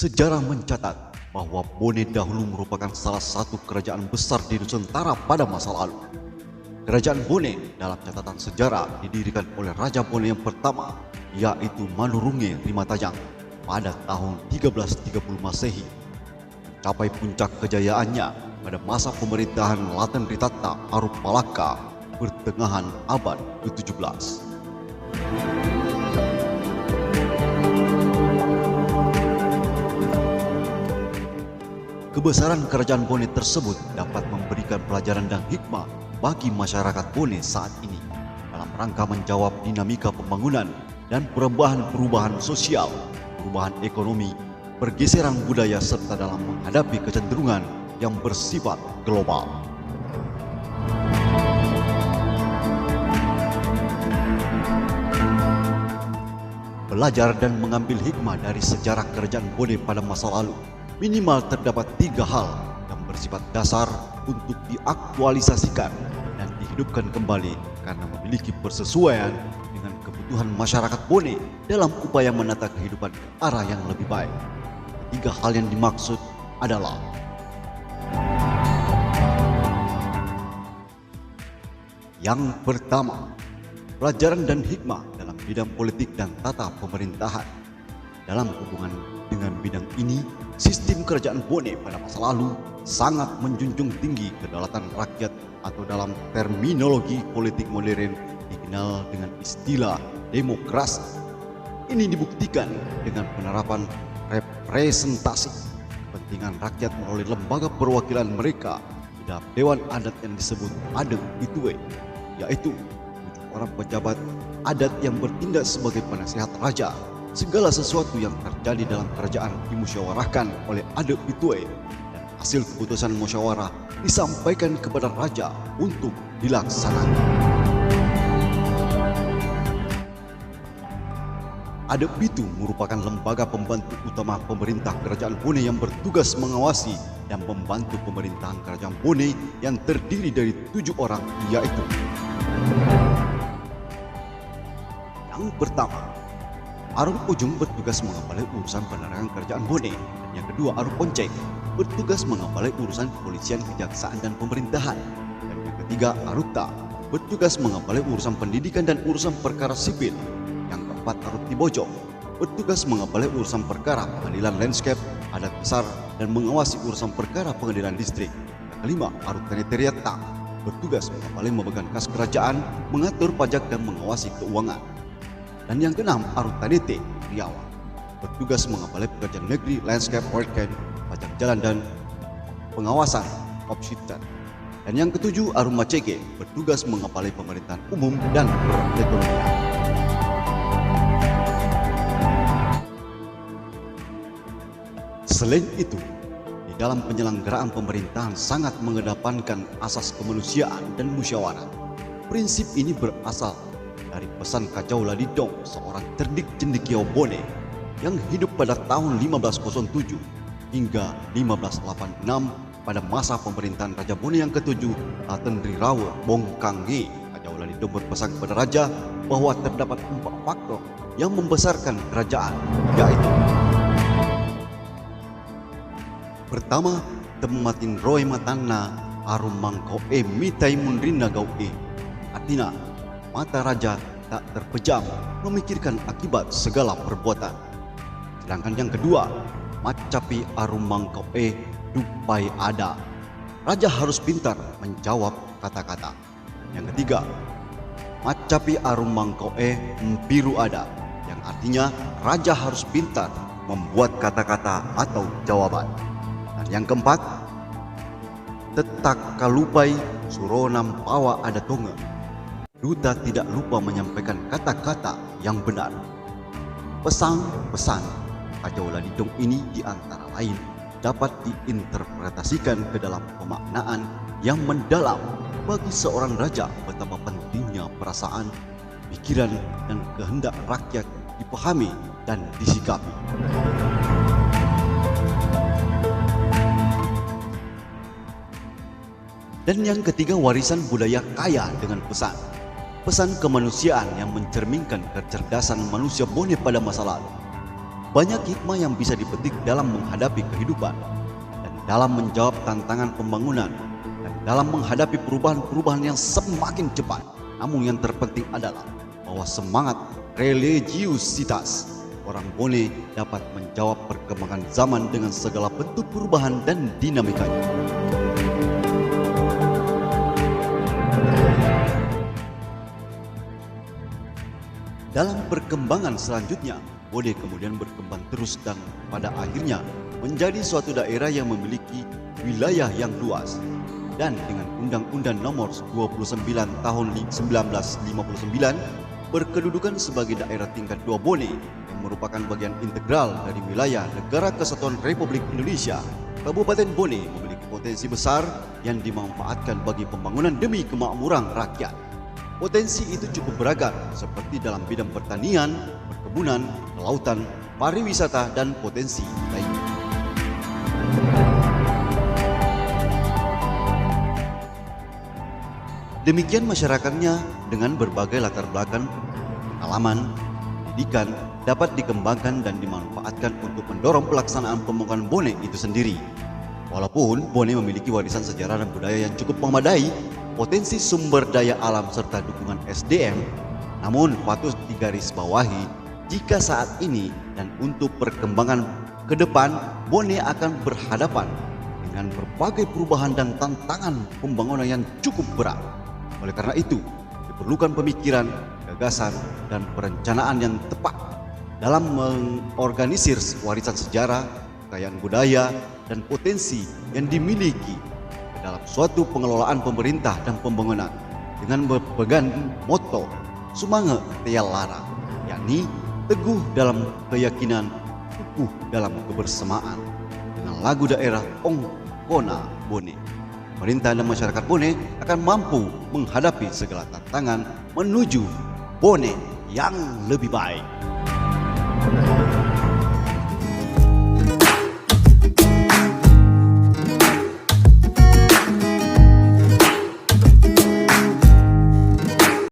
Sejarah mencatat bahwa Bone dahulu merupakan salah satu kerajaan besar di Nusantara pada masa lalu. Kerajaan Bone dalam catatan sejarah didirikan oleh Raja Bone yang pertama, yaitu Manurunge Rimatajang pada tahun 1330 Masehi. Mencapai puncak kejayaannya pada masa pemerintahan Laten Ritatta Arupalaka pertengahan abad ke-17. Kebesaran kerajaan Bone tersebut dapat memberikan pelajaran dan hikmah bagi masyarakat Bone saat ini dalam rangka menjawab dinamika pembangunan dan perubahan-perubahan sosial, perubahan ekonomi, pergeseran budaya serta dalam menghadapi kecenderungan yang bersifat global. Belajar dan mengambil hikmah dari sejarah kerajaan Bone pada masa lalu, minimal terdapat 3 hal yang bersifat dasar untuk diaktualisasikan dan dihidupkan kembali karena memiliki persesuaian dengan kebutuhan masyarakat Bone dalam upaya menata kehidupan ke arah yang lebih baik. 3 hal yang dimaksud adalah: yang pertama, pelajaran dan hikmah dalam bidang politik dan tata pemerintahan. Dalam hubungan dengan bidang ini, sistem kerajaan Bone pada masa lalu sangat menjunjung tinggi kedaulatan rakyat atau dalam terminologi politik modern dikenal dengan istilah demokrasi. Ini dibuktikan dengan penerapan representasi kepentingan rakyat melalui lembaga perwakilan mereka di dalam Dewan Adat yang disebut Adeg Itue, yaitu 7 orang pejabat adat yang bertindak sebagai penasehat raja. Segala sesuatu yang terjadi dalam kerajaan dimusyawarahkan oleh Adeg Itue dan hasil keputusan musyawarah disampaikan kepada raja untuk dilaksanakan. Adeg Bitu merupakan lembaga pembantu utama pemerintah kerajaan Bone yang bertugas mengawasi dan membantu pemerintahan kerajaan Bone yang terdiri dari 7 orang, yaitu: yang pertama, Arum Ujung bertugas mengepalai urusan penerangan kerajaan Bone, dan yang kedua Arum Ponceng bertugas mengepalai urusan kepolisian, kejaksaan dan pemerintahan, dan yang ketiga Aruta bertugas mengepalai urusan pendidikan dan urusan perkara sipil. Yang keempat Arut Tibojong bertugas mengepalai urusan perkara pengadilan landscape, adat besar dan mengawasi urusan perkara pengadilan distrik. Yang kelima Arut Teneteriata bertugas mengepalai memegang kas kerajaan, mengatur pajak dan mengawasi keuangan. Dan yang keenam Arut Tanete Riau bertugas mengepalai pekerjaan negeri, landscape, organ, pajak jalan dan pengawasan opsitan. Dan yang ketujuh Arum Macege bertugas mengepalai pemerintahan umum dan perekonomian. Selain itu, di dalam penyelenggaraan pemerintahan sangat mengedepankan asas kemanusiaan dan musyawarah. Prinsip ini berasal dari pesan Kajau Ladidong, seorang cerdik cendekiawan Bone yang hidup pada tahun 1507 hingga 1586 pada masa pemerintahan Raja Bone yang ke-7, Laten Rirawa Bongkange. Kajau Ladidong berpesan kepada raja bahwa terdapat 4 faktor yang membesarkan kerajaan, yaitu: pertama, tematin roe matanna arum mangkoe mitai munrinna gaue. Artinya, mata raja tak terpejam memikirkan akibat segala perbuatan. Sedangkan yang kedua, macapi arum mangkoe dupai ada. Raja harus pintar menjawab kata-kata. Yang ketiga, macapi arum mangkoe mpiru ada, yang artinya raja harus pintar membuat kata-kata atau jawaban. Dan yang keempat, tetak kalupai suronam pawa ada tonga. Duta tidak lupa menyampaikan kata-kata yang benar. Pesan-pesan Kajau Ladidong ini diantara lain dapat diinterpretasikan ke dalam pemaknaan yang mendalam bagi seorang raja betapa pentingnya perasaan, pikiran dan kehendak rakyat dipahami dan disikapi. Dan yang ketiga, warisan budaya kaya dengan pesan. Pesan kemanusiaan yang mencerminkan kecerdasan manusia Bone pada masa lalu. banyak hikmah yang bisa dipetik dalam menghadapi kehidupan dan dalam menjawab tantangan pembangunan dan dalam menghadapi perubahan-perubahan yang semakin cepat. Namun yang terpenting adalah bahwa semangat religiusitas orang Bone dapat menjawab perkembangan zaman dengan segala bentuk perubahan dan dinamikanya. Dalam perkembangan selanjutnya, Bone kemudian berkembang terus dan pada akhirnya menjadi suatu daerah yang memiliki wilayah yang luas. Dan dengan Undang-Undang Nomor 29 Tahun 1959 berkedudukan sebagai daerah tingkat 2 Bone yang merupakan bagian integral dari wilayah Negara Kesatuan Republik Indonesia. Kabupaten Bone memiliki potensi besar yang dimanfaatkan bagi pembangunan demi kemakmuran rakyat. Potensi itu cukup beragam seperti dalam bidang pertanian, perkebunan, kelautan, pariwisata, dan potensi lainnya. Demikian masyarakatnya dengan berbagai latar belakang, pengalaman, pendidikan dapat dikembangkan dan dimanfaatkan untuk mendorong pelaksanaan pembangunan Bone itu sendiri. Walaupun Bone memiliki warisan sejarah dan budaya yang cukup memadai, potensi sumber daya alam serta dukungan SDM, namun patut digarisbawahi jika saat ini dan untuk perkembangan ke depan Bone akan berhadapan dengan berbagai perubahan dan tantangan pembangunan yang cukup berat. Oleh karena itu, diperlukan pemikiran, gagasan, dan perencanaan yang tepat dalam mengorganisir warisan sejarah, kekayaan budaya, dan potensi yang dimiliki dalam suatu pengelolaan pemerintah dan pembangunan dengan berpegang moto Sumangga Tea Lara, yakni teguh dalam keyakinan, kukuh dalam kebersamaan, dengan lagu daerah Ongkona Bone. Pemerintah dan masyarakat Bone akan mampu menghadapi segala tantangan menuju Bone yang lebih baik.